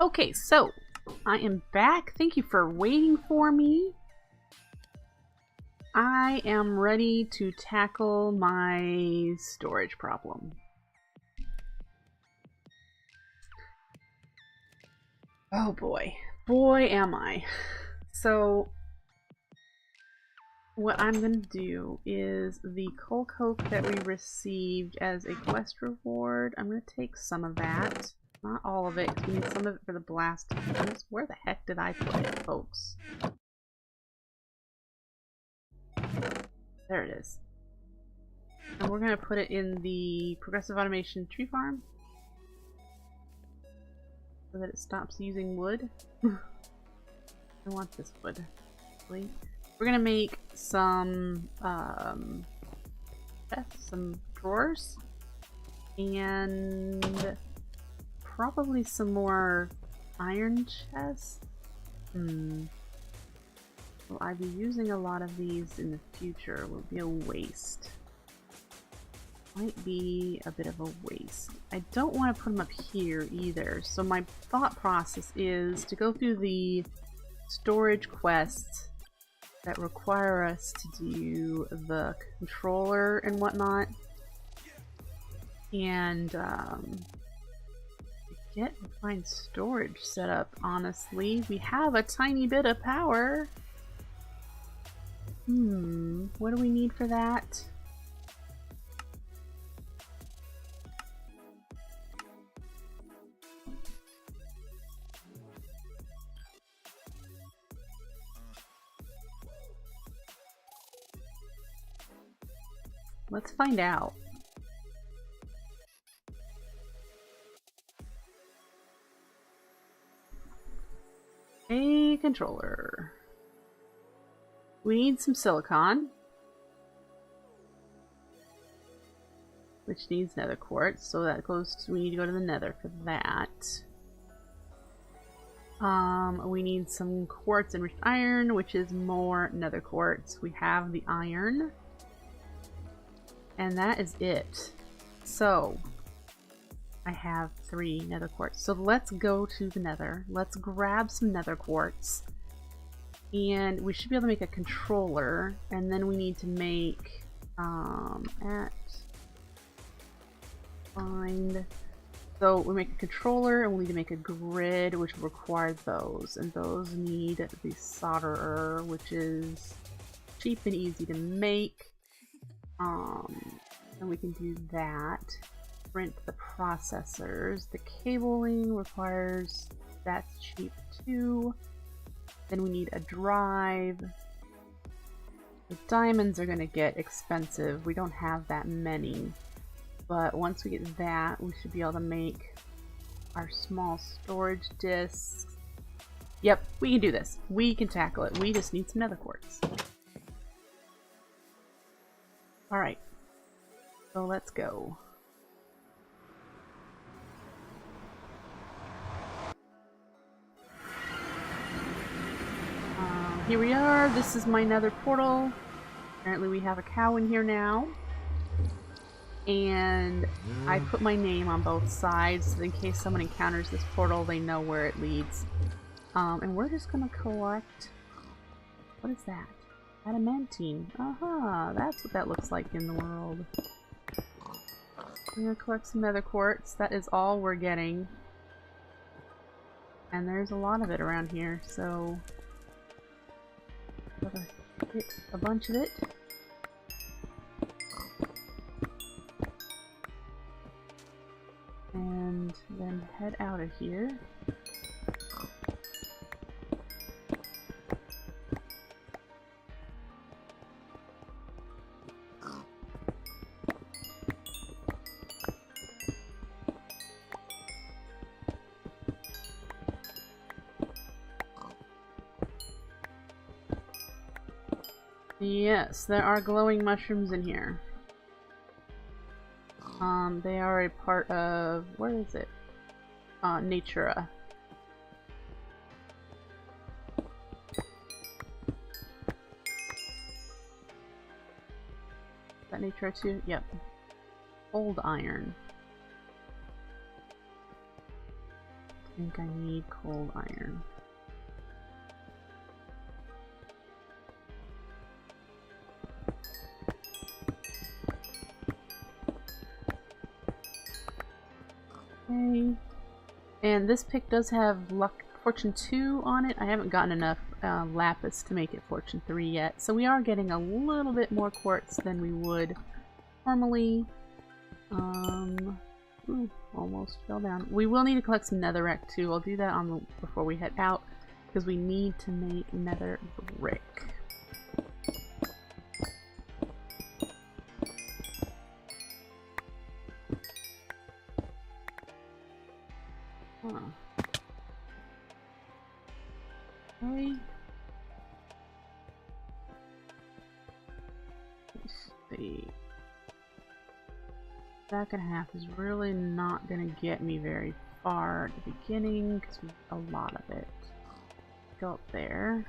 Okay, so I am back. Thank you for waiting for me. I am ready to tackle my storage problem. Oh boy. Boy am I. So what I'm going to do is the coal coke that we received as a quest reward, I'm going to take some of that. Not all of it, because we need some of it for the blast. Where the heck did I put it, folks? There it is. And we're going to put it in the progressive automation tree farm so that it stops using wood. I want this wood, actually. We're going to make some chests, some drawers, and probably some more iron chests. Will I be using a lot of these in the future? Will it be a waste? Might be a bit of a waste. I don't want to put them up here either, so my thought process is to go through the storage quests that require us to do the controller and whatnot, and get refined storage set up. Honestly, we have a tiny bit of power. What do we need for that? Let's find out. A controller. We need some silicon, which needs nether quartz, so that goes to, we need to go to the nether for that. We need some quartz enriched iron, which is more nether quartz. We have the iron. And that is it. So, I have 3 nether quartz. So let's go to the nether. Let's grab some nether quartz. And we should be able to make a controller. And then we need to make, find. So we make a controller and we need to make a grid, which will require those. And those need the solderer, which is cheap and easy to make. And we can do that. Print the processors. The cabling requires, that's cheap too. Then we need a drive. The diamonds are going to get expensive. We don't have that many. But once we get that, we should be able to make our small storage disks. Yep, we can do this. We can tackle it. We just need some nether quartz. Alright. So let's go. Here we are. This is my nether portal. Apparently we have a cow in here now. And I put my name on both sides so in case someone encounters this portal, they know where it leads. And we're just gonna collect... What is that? Adamantine. Aha, that's what that looks like in the world. I'm gonna collect some nether quartz. That is all we're getting. And there's a lot of it around here, so... Gotta get a bunch of it. And then head out of here. Yes, there are glowing mushrooms in here. They are a part of... where is it? Natura. Is that Natura too? Yep. Old iron. I think I need cold iron. Okay. And this pick does have Fortune 2 on it. I haven't gotten enough lapis to make it Fortune 3 yet. So we are getting a little bit more quartz than we would normally. Ooh, almost fell down. We will need to collect some netherrack too. I'll do that before we head out because we need to make nether brick. Huh. Okay. Let's see. Second half is really not going to get me very far at the beginning because we have a lot of it. Go up there.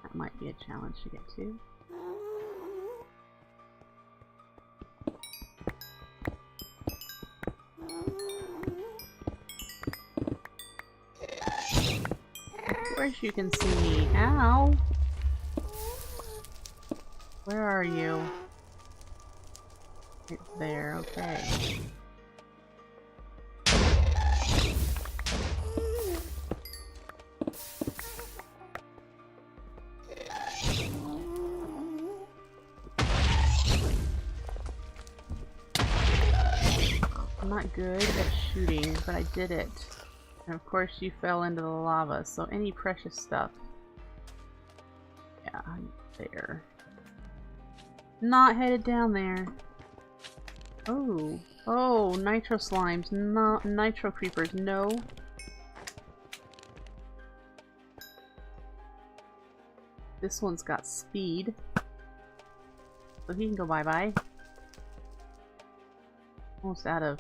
That might be a challenge to get to. Of course you can see me. Ow! Where are you? Right there, okay. I'm not good at shooting, but I did it. And of course you fell into the lava, so any precious stuff. Yeah, there. Not headed down there. Oh. Oh, nitro slimes. No, nitro creepers. No. This one's got speed. So he can go bye-bye. Almost out of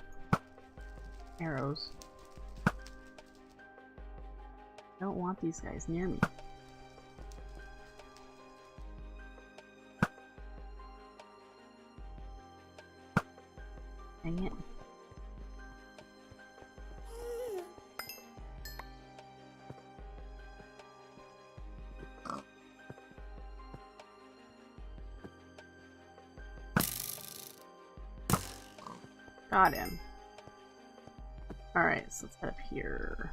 arrows. I don't want these guys near me. Dang it. Got him. Alright, so let's head up here.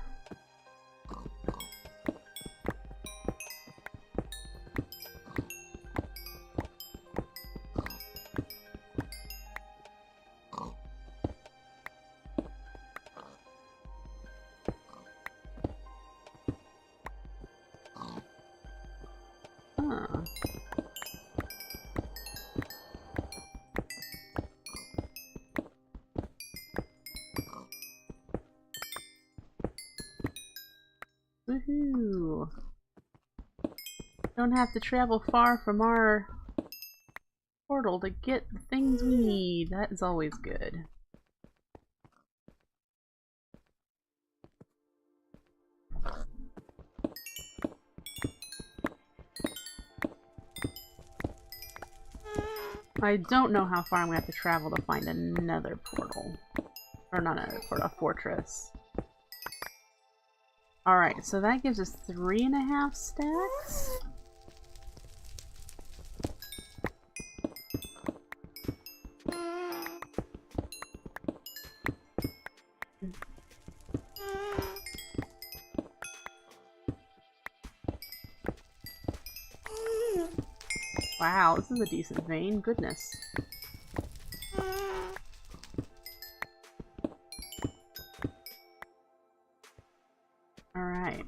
Woohoo! Don't have to travel far from our portal to get the things we need. That is always good. I don't know how far I'm going to have to travel to find another portal. Or not another portal, a fortress. Alright, so that gives us 3.5 stacks. Wow, this is a decent vein. Goodness. Alright.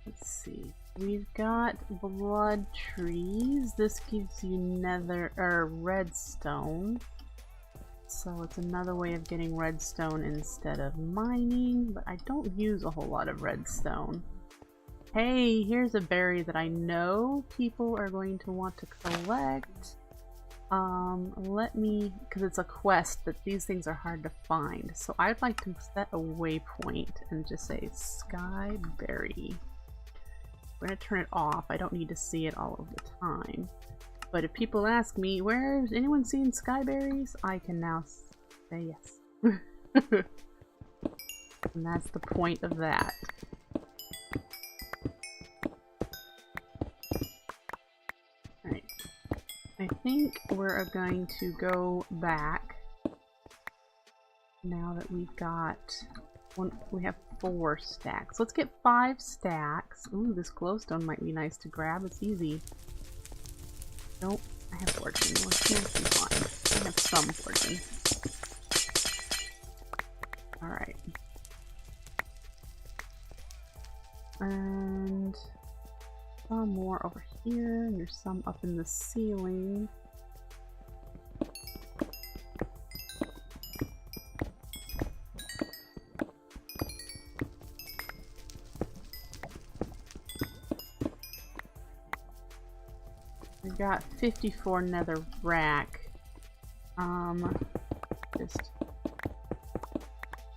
Let's see. We've got blood trees. This gives you nether or redstone. So it's another way of getting redstone instead of mining, but I don't use a whole lot of redstone. Hey, here's a berry that I know people are going to want to collect. Let me, because it's a quest that these things are hard to find, so I'd like to set a waypoint and just say Skyberry. We're going to turn it off. I don't need to see it all of the time. But if people ask me, where's anyone seen Skyberries? I can now say yes. And that's the point of that. Alright. I think we're going to go back now that we've got one. We have 4 stacks. Let's get 5 stacks. Ooh, this glowstone might be nice to grab. It's easy. Nope, I have 14. Let's be fine. I have some 14. Alright. And some more over here, and there's some up in the ceiling. We got 54 nether rack. Just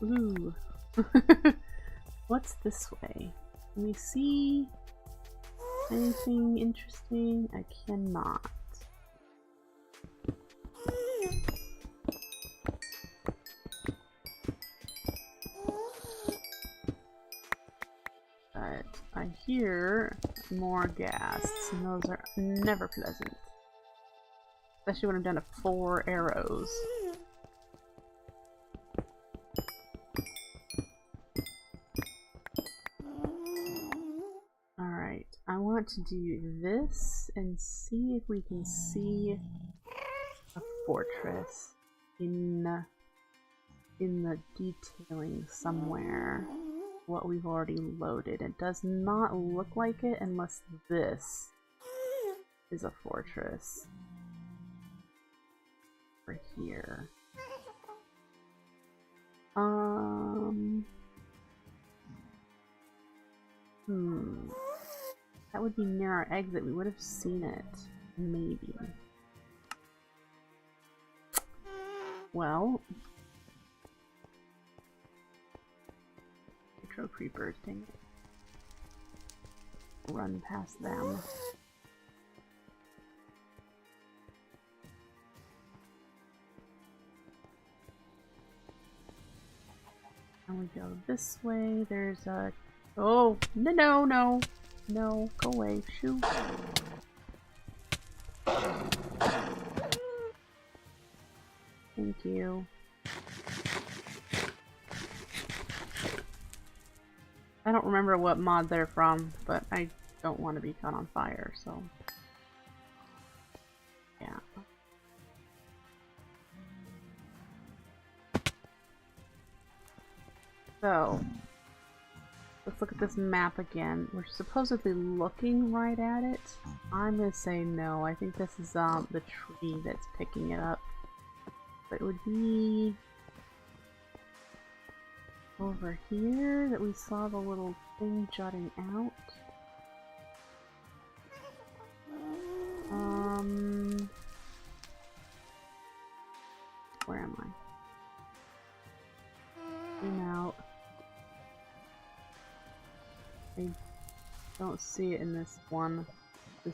ooh. What's this way? Can we see anything interesting? I cannot. But I hear more ghasts, and those are never pleasant. Especially when I'm down to 4 arrows. Alright, I want to do this and see if we can see a fortress in the detailing somewhere. What we've already loaded. It does not look like it unless this is a fortress. Over here. That would be near our exit. We would have seen it. Maybe. Well. Metro creepers, dang it. Run past them. And we go this way. There's a... Oh! No, no, no! No, go away. Shoot. Thank you. I don't remember what mod they're from, but I don't want to be caught on fire, so... Yeah. So... Let's look at this map again. We're supposedly looking right at it. I'm gonna say no. I think this is the tree that's picking it up. But it would be... over here that we saw the little thing jutting out. Where am I? Zoom out. I don't see it in this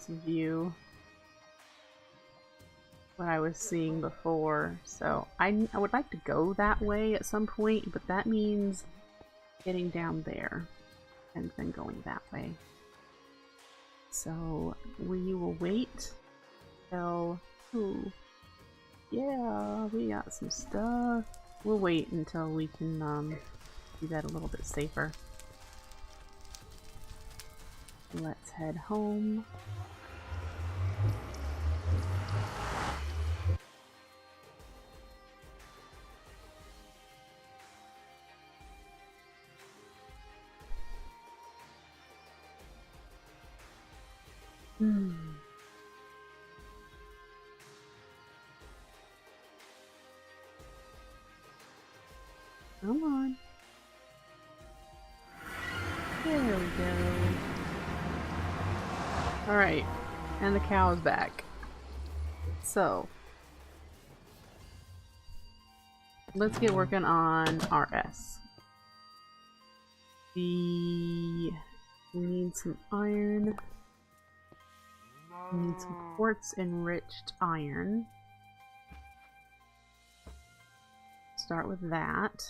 view. What I was seeing before, so I would like to go that way at some point, but that means getting down there and then going that way. So we will wait till... Ooh, yeah, we got some stuff. We'll wait until we can do that a little bit safer. Let's head home. Come on. There we go. Alright, and the cow is back. So, let's get working on RS. We need some iron. We need some quartz enriched iron. Start with that.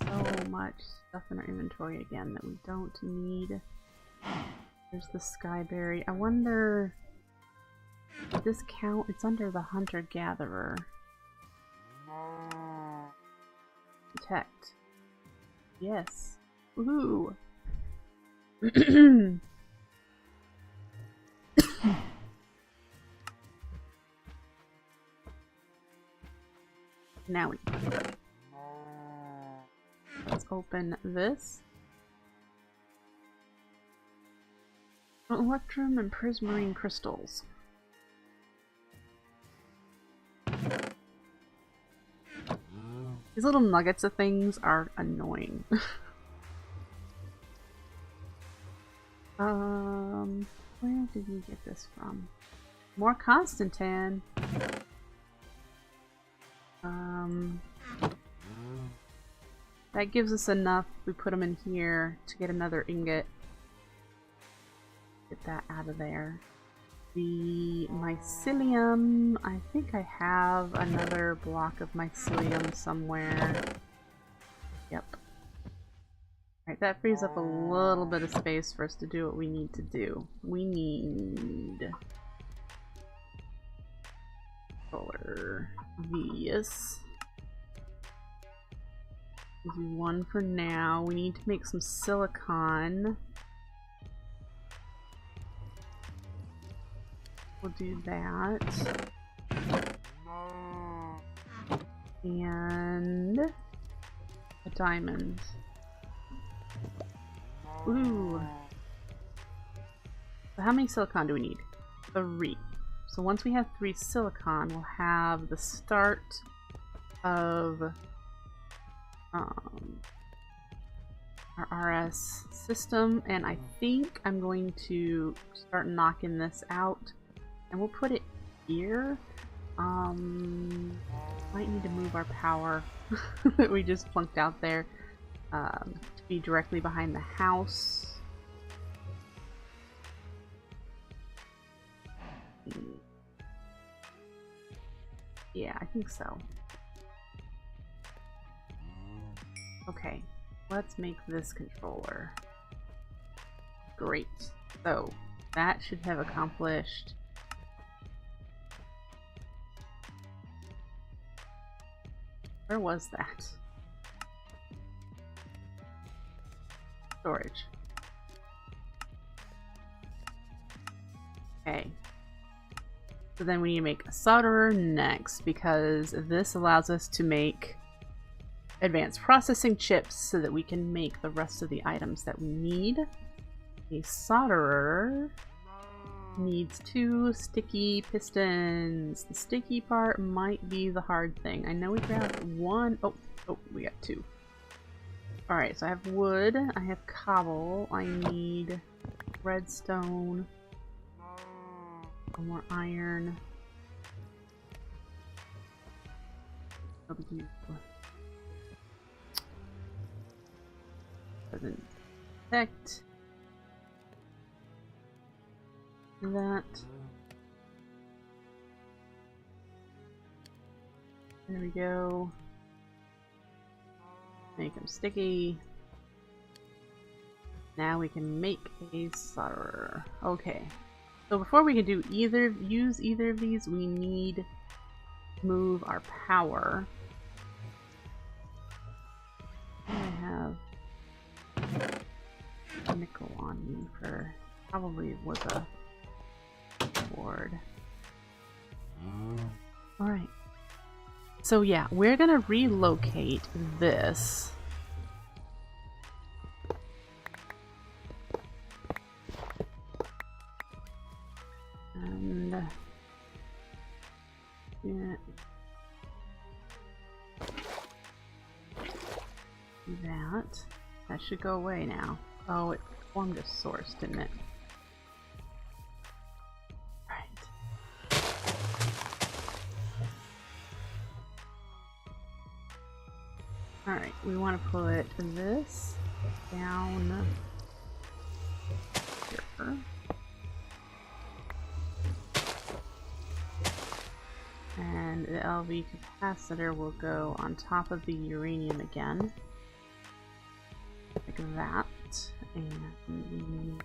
So much stuff in our inventory again that we don't need. There's the skyberry. I wonder, does this count? It's under the hunter-gatherer. Detect. Yes. Woohoo! Now we can do it. Let's open this. Electrum and prismarine crystals. These little nuggets of things are annoying. Where did we get this from? More Constantan. That gives us enough. We put them in here to get another ingot. Get that out of there. The mycelium. I think I have another block of mycelium somewhere. Yep. Alright, that frees up a little bit of space for us to do what we need to do. We need color these. We'll do one for now. We need to make some silicon. We'll do that. And a diamond. Ooh. So how many silicon do we need? 3. So once we have 3 silicon, we'll have the start of our RS system, and I think I'm going to start knocking this out, and we'll put it here. Might need to move our power that we just plunked out there to be directly behind the house. Yeah, I think so. Okay, let's make this controller. Great. So, that should have accomplished... Where was that? Storage. Okay. So then we need to make a solderer next, because this allows us to make advanced processing chips so that we can make the rest of the items that we need. A solderer needs 2 sticky pistons. The sticky part might be the hard thing. I know we grabbed 1. Oh, we got 2. Alright, so I have wood, I have cobble, I need redstone, more iron. Doesn't detect that. There we go. Make them sticky. Now we can make a solderer. Okay. So before we can do use either of these, we need to move our power. I have nickel on me for probably was a board. Alright. So yeah, we're gonna relocate this. And yeah. Do that. That should go away now. Oh, it formed a source, didn't it? Alright, we want to put this down here. And the LV capacitor will go on top of the uranium again. Like that. And we need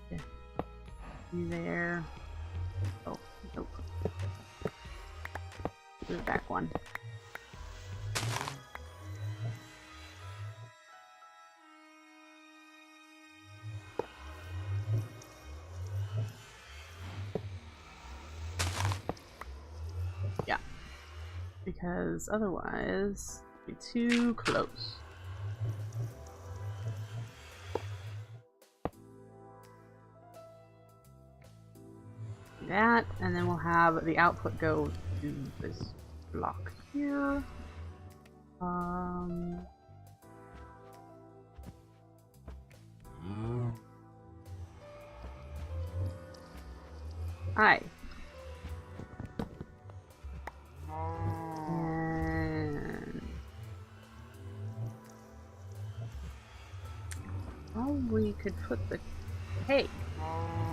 you there. Oh, nope. Move back one. Yeah. Because otherwise, it'd be too close. That, and then we'll have the output go to this block here. Hi. And we could put the, hey,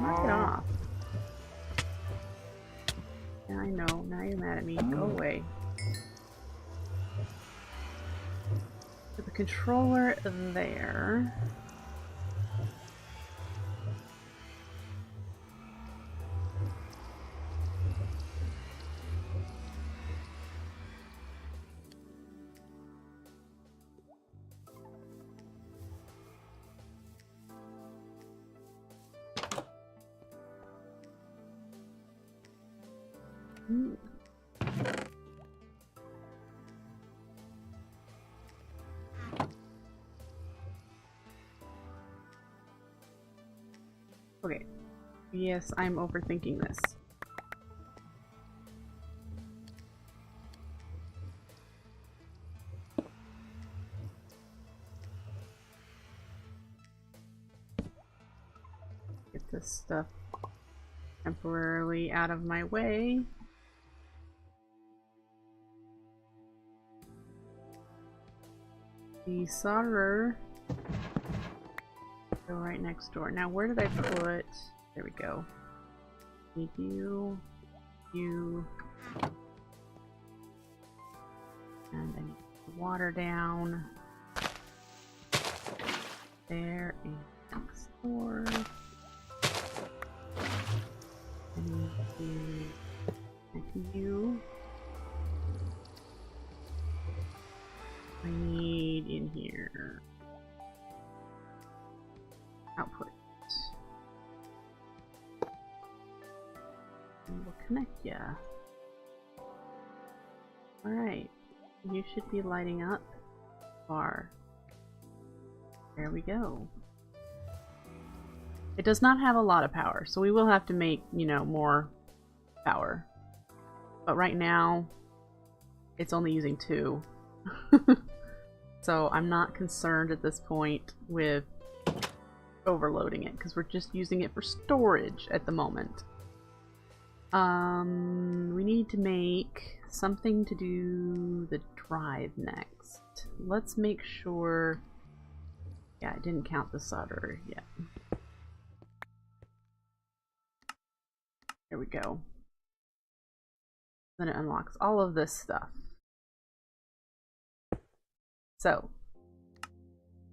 knock it off. Yeah, I know. Now you're mad at me. Go away. Put the controller there. Okay. Yes, I'm overthinking this. Get this stuff temporarily out of my way. The solderer go right next door. Now where did I put, there we go. Need you, and I need the water down. There and next door. I need to connect you. I need in here output. And we'll connect ya. Alright, you should be lighting up far. There we go. It does not have a lot of power, so we will have to make, you know, more power. But right now, it's only using 2. So I'm not concerned at this point with overloading it, because we're just using it for storage at the moment. We need to make something to do the drive next. Let's make sure... Yeah, I didn't count the solderer yet. There we go. Then it unlocks all of this stuff. So,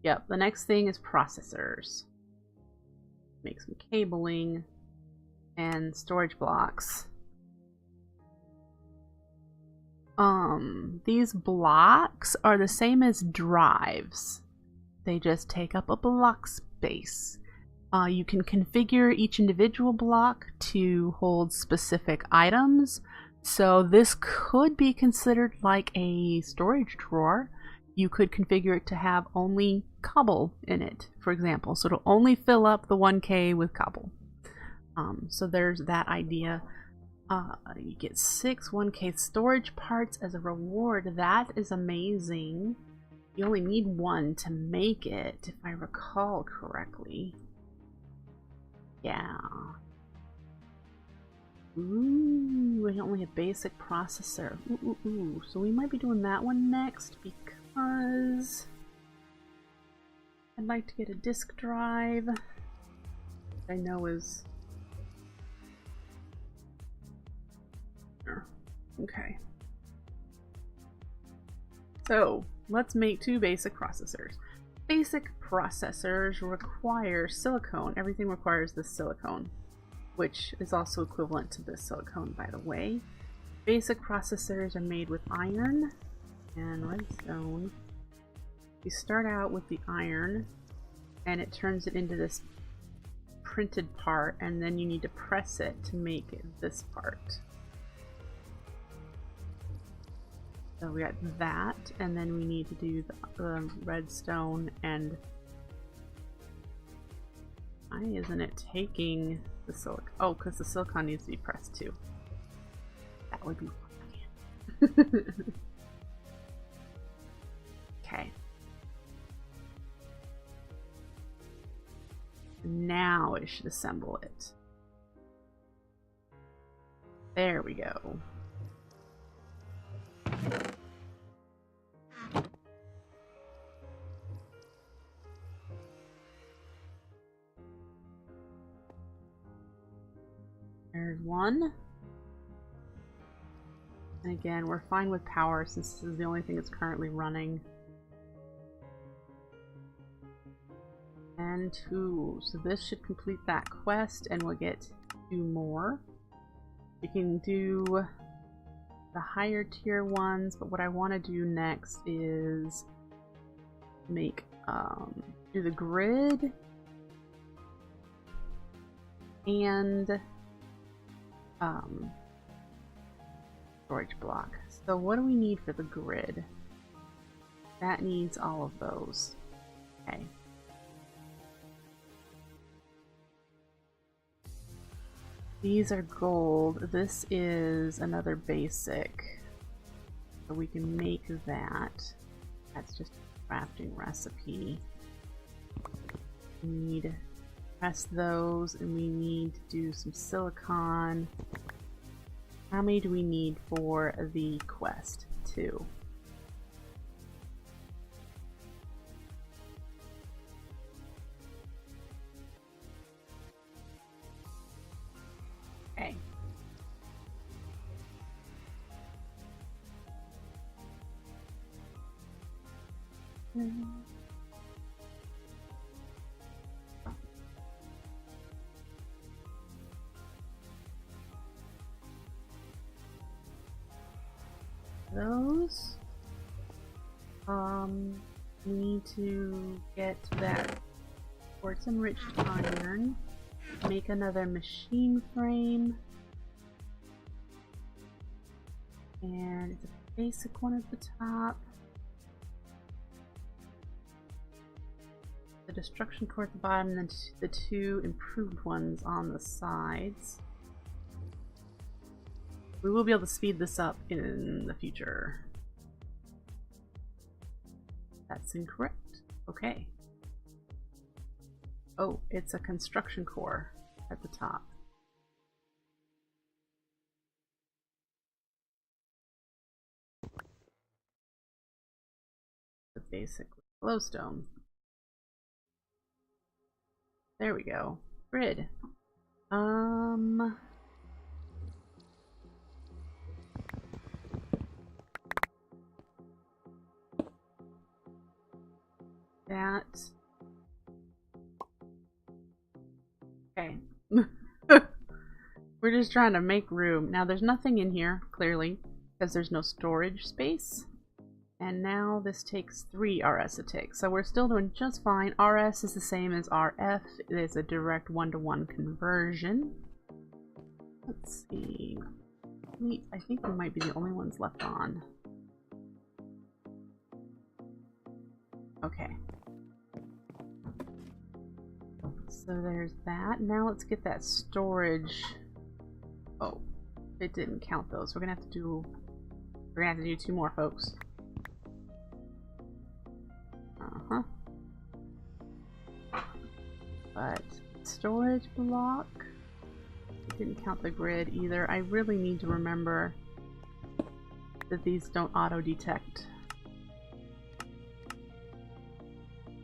yep, the next thing is processors. Make some cabling and storage blocks. These blocks are the same as drives. They just take up a block space. You can configure each individual block to hold specific items. So this could be considered like a storage drawer. You could configure it to have only cobble in it, for example. So it'll only fill up the 1K with cobble. So there's that idea. You get 6 1K storage parts as a reward. That is amazing. You only need 1 to make it, if I recall correctly. Yeah. Ooh, I only have basic processor. Ooh. So we might be doing that one next because I'd like to get a disk drive. I know is okay. So let's make two basic processors. Basic processors require silicone. Everything requires this silicone, which is also equivalent to this silicone, by the way. Basic processors are made with iron and redstone. You start out with the iron and it turns it into this printed part, and then you need to press it to make it this part. So we got that, and then we need to do the redstone, and why isn't it taking the silicon? Oh, because the silicon needs to be pressed too. That would be fun. Okay. Now it should assemble it. There we go. There's one. And again, we're fine with power since this is the only thing that's currently running. And two. So this should complete that quest, and we'll get two more. We can do the higher tier ones, but what I want to do next is make do the grid and storage block. So what do we need for the grid? That needs all of those. Okay. These are gold. This is another basic. So we can make that. That's just a crafting recipe. We need to press those, and we need to do some silicon. How many do we need for the quest? 2. Okay. Those. We need to get that quartz enriched iron. Make another machine frame. And it's a basic one at the top. The destruction core at the bottom, and then the 2 improved ones on the sides. We will be able to speed this up in the future. That's incorrect. Okay. Oh, it's a construction core at the top. The basic glowstone. There we go. Grid. That. Okay. We're just trying to make room. Now there's nothing in here, clearly, because there's no storage space. And now this takes 3 RS to take. So we're still doing just fine. RS is the same as RF. It is a direct 1-to-1 conversion. Let's see. I think we might be the only ones left on. Okay. So there's that. Now let's get that storage. Oh, it didn't count those. We're gonna have to do 2 more, folks. But storage block. It didn't count the grid either. I really need to remember that these don't auto detect.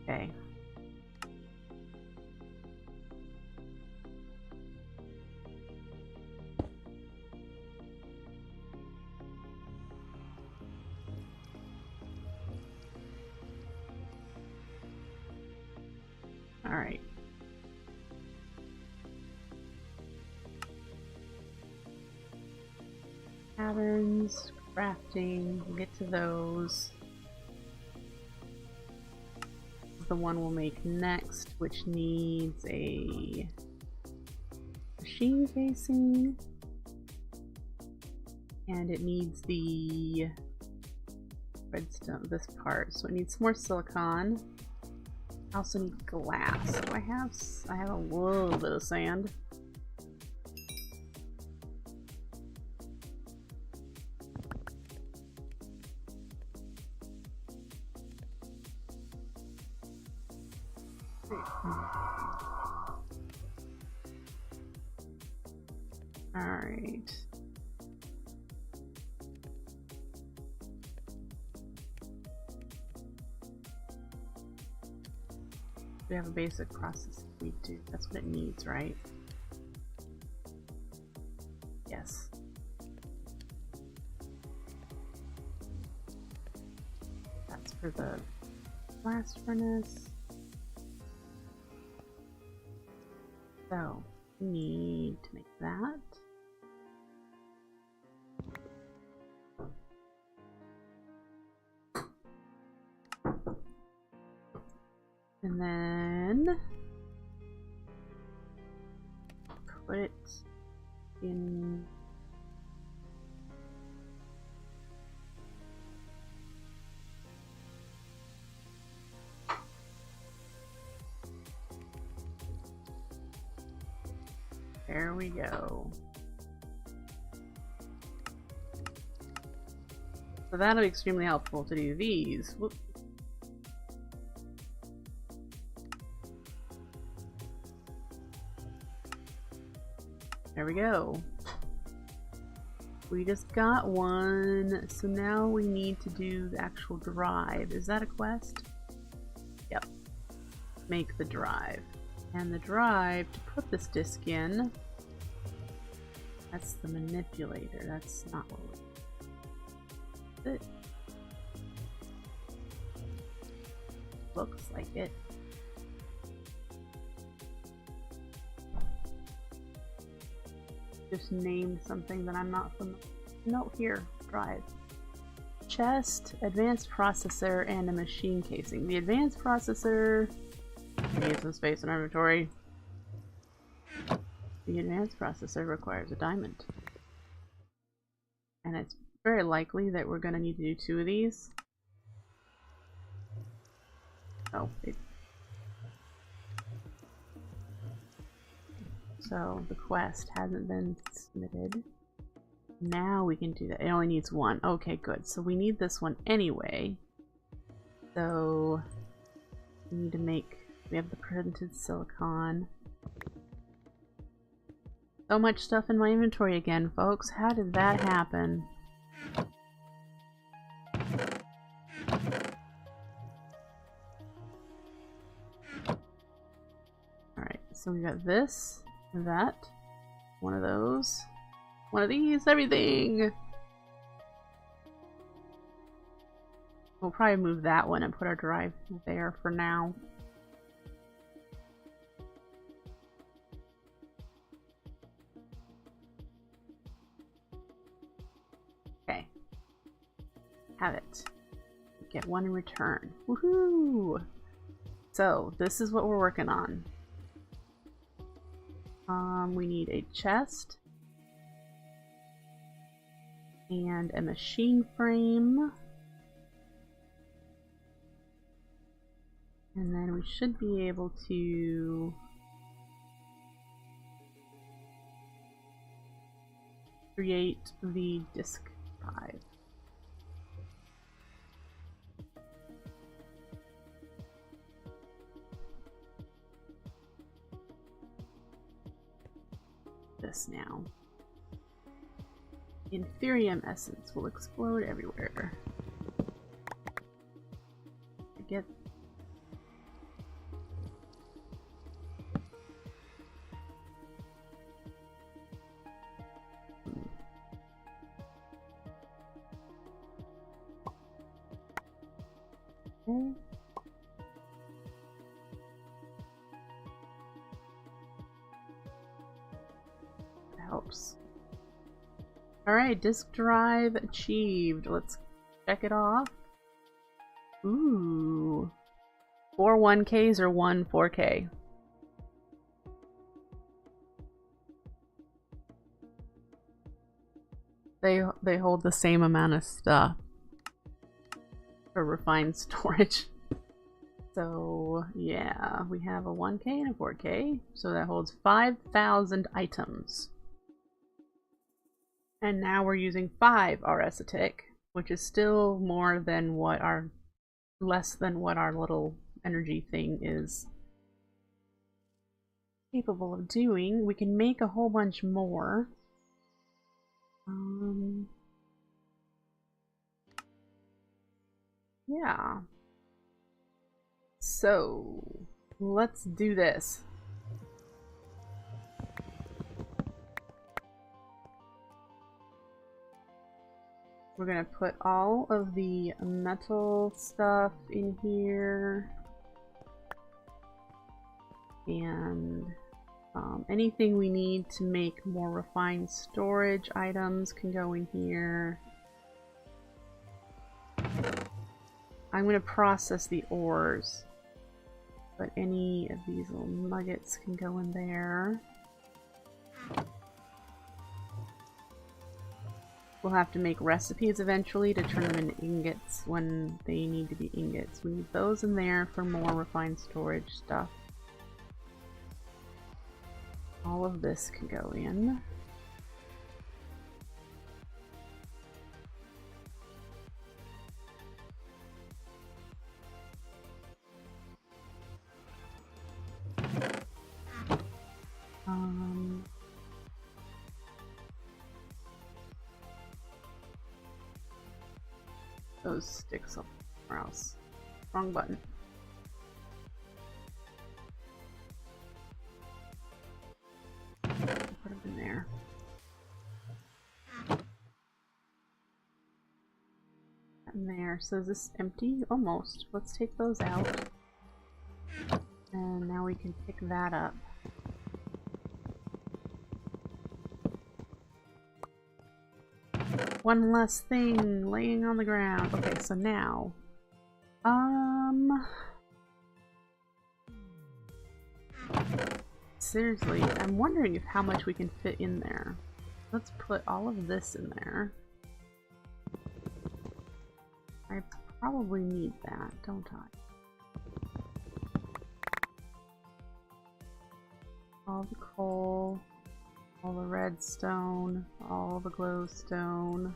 Okay. Alright. Patterns, crafting, we'll get to those. The one we'll make next, which needs a machine casing, and it needs the redstone, this part, so it needs some more silicon. I also need glass. So I have a little bit of sand. Alright. We have a basic process. We do. That's what it needs, right? Yes. That's for the blast furnace. So, we need to make that. And then put it in there we go. So that'll be extremely helpful to do these. Whoop. There we go. We just got one, so now we need to do the actual drive. Is that a quest? Yep. Make the drive. And the drive, to put this disc in, that's the manipulator. That's not what we're... It looks like it. Just named something that I'm not familiar with. No, here, drive. Chest, advanced processor, and a machine casing. The advanced processor needs some space in our inventory. The advanced processor requires a diamond. And it's very likely that we're going to need to do 2 of these. Oh, so the quest hasn't been submitted. Now we can do that. It only needs 1. Okay, good. So we need this one anyway. So we need to make, we have the printed silicon. So much stuff in my inventory again, folks. How did that happen? Alright, so we got this. That, one of those, one of these, everything. We'll probably move that one and put our drive there for now. Okay, have it. Get 1 in return. Woohoo! So this is what we're working on. We need a chest and a machine frame, and then we should be able to create the disk drive. This now. Inferium essence will explode everywhere. I get okay. Alright, disk drive achieved. Let's check it off. Ooh. 4 1Ks or 1 4K? They hold the same amount of stuff for refined storage. So yeah, we have a 1K and a 4K, so that holds 5,000 items. And now we're using 5 RS a tick, which is still more than what our, less than what our little energy thing is capable of doing. We can make a whole bunch more. Yeah. So, let's do this. We're gonna put all of the metal stuff in here. And anything we need to make more refined storage items can go in here. I'm going to process the ores, but any of these little nuggets can go in there. We'll have to make recipes eventually to turn them into ingots when they need to be ingots. We need those in there for more refined storage stuff. All of this can go in. Those sticks up somewhere else. Wrong button. Put them in there. And there. So is this empty? Almost. Let's take those out. And now we can pick that up. One less thing laying on the ground. Okay, so now, seriously, I'm wondering if how much we can fit in there. Let's put all of this in there. I probably need that, don't I? All the coal. All the redstone, all the glowstone.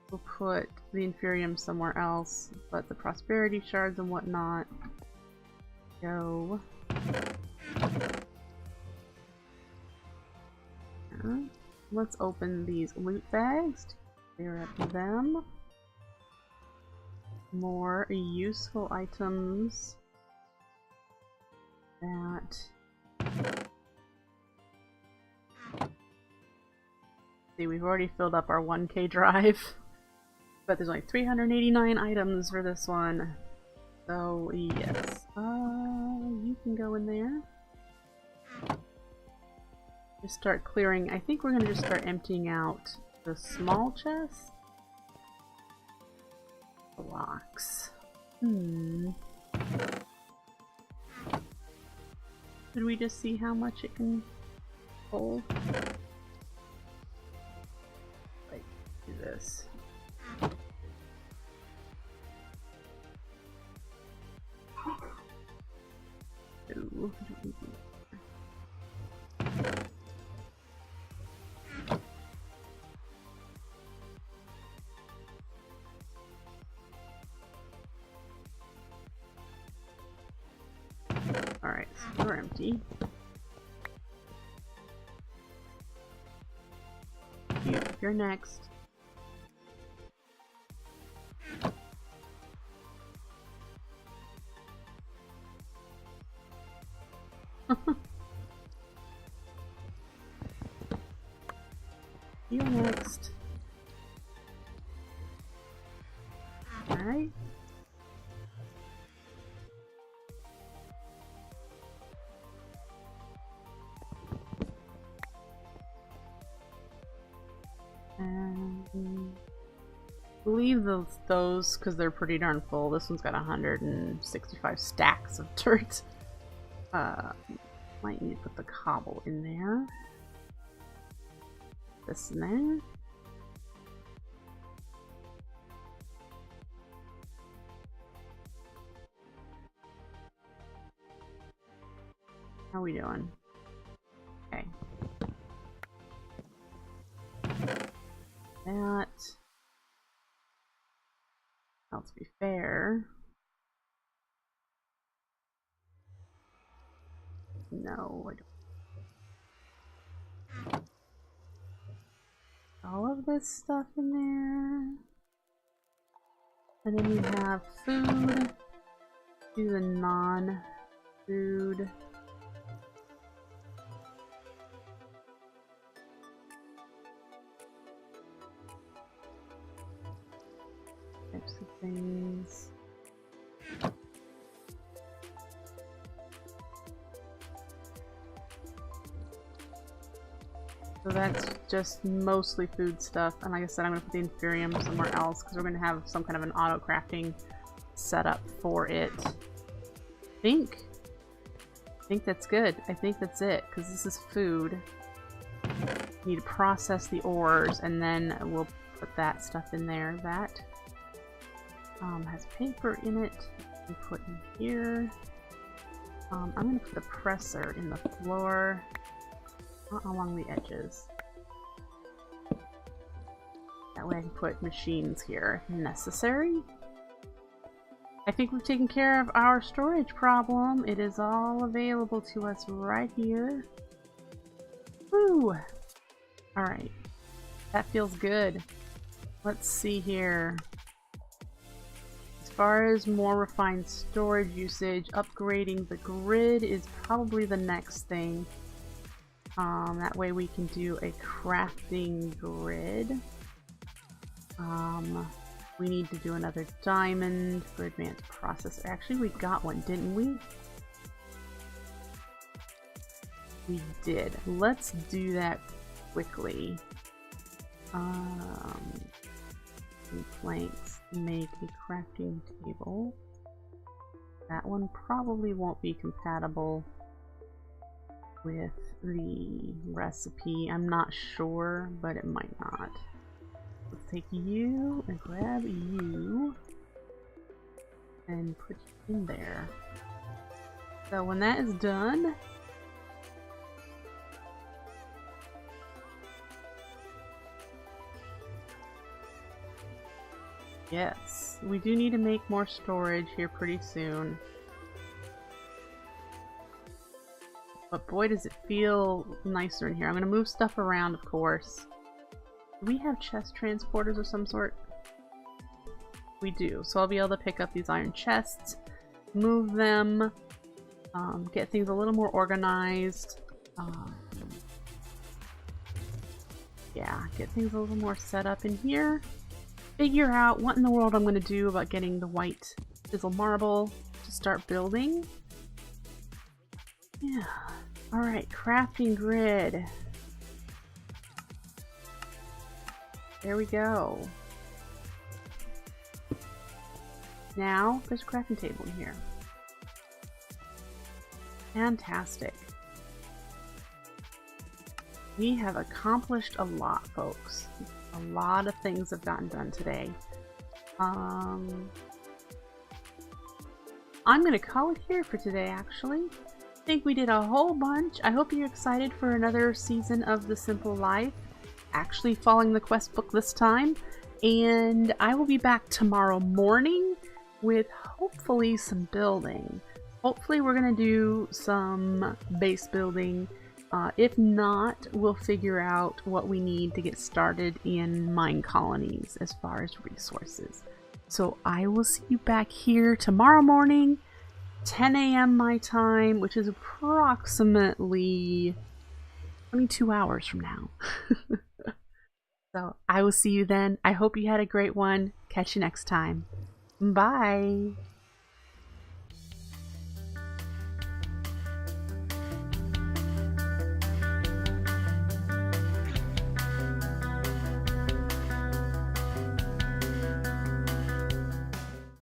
We'll put the inferium somewhere else, but the prosperity shards and whatnot go. Let's open these loot bags to clear up them. More useful items. That. See, we've already filled up our 1K drive, but there's only 389 items for this one. So yes, you can go in there. Just start clearing. I think we're gonna just start emptying out the small chest. Blocks. Did we just see how much it can hold? Like, do this. Ooh, alright, so we're empty. You're next. You're next. Alright. And leave those because they're pretty darn full. This one's got 165 stacks of dirt. Might need to put the cobble in there. This in there. How are we doing? Okay. That. Now, to be fair. No, I don't. All of this stuff in there. And then you have food. Do the non-food. Types of things. So that's just mostly food stuff, and like I said, I'm going to put the inferium somewhere else because we're going to have some kind of an auto crafting setup for it. I think that's good. I think that's it because this is food. We need to process the ores, and then we'll put that stuff in there. That has paper in it. And put in here. I'm going to put the presser in the floor. Not along the edges. That way I can put machines here if necessary. I think we've taken care of our storage problem. It is all available to us right here. Woo! Alright. That feels good. Let's see here. As far as more refined storage usage, upgrading the grid is probably the next thing. That way we can do a crafting grid. We need to do another diamond for advanced processor. Actually, we got one, didn't we? We did. Let's do that quickly. Planks make a crafting table. That one probably won't be compatible with the recipe. I'm not sure, but it might not. Let's take you and grab you and put you in there. So when that is done, yes, we do need to make more storage here pretty soon. But boy, does it feel nicer in here. I'm going to move stuff around, of course. Do we have chest transporters of some sort? We do. So I'll be able to pick up these iron chests, move them, get things a little more organized. Yeah, get things a little more set up in here. Figure out what in the world I'm going to do about getting the white chisel marble to start building. Yeah. Alright, crafting grid. There we go. Now, there's a crafting table in here. Fantastic. We have accomplished a lot, folks. A lot of things have gotten done today. I'm going to call it here for today, actually. I think we did a whole bunch. I hope you're excited for another season of The Simple Life. Actually following the quest book this time. And I will be back tomorrow morning with hopefully some building. Hopefully we're going to do some base building. If not, we'll figure out what we need to get started in mine colonies as far as resources. So I will see you back here tomorrow morning, 10 a.m. my time, which is approximately 22 hours from now. So I will see you then. I hope you had a great one. Catch you next time. Bye.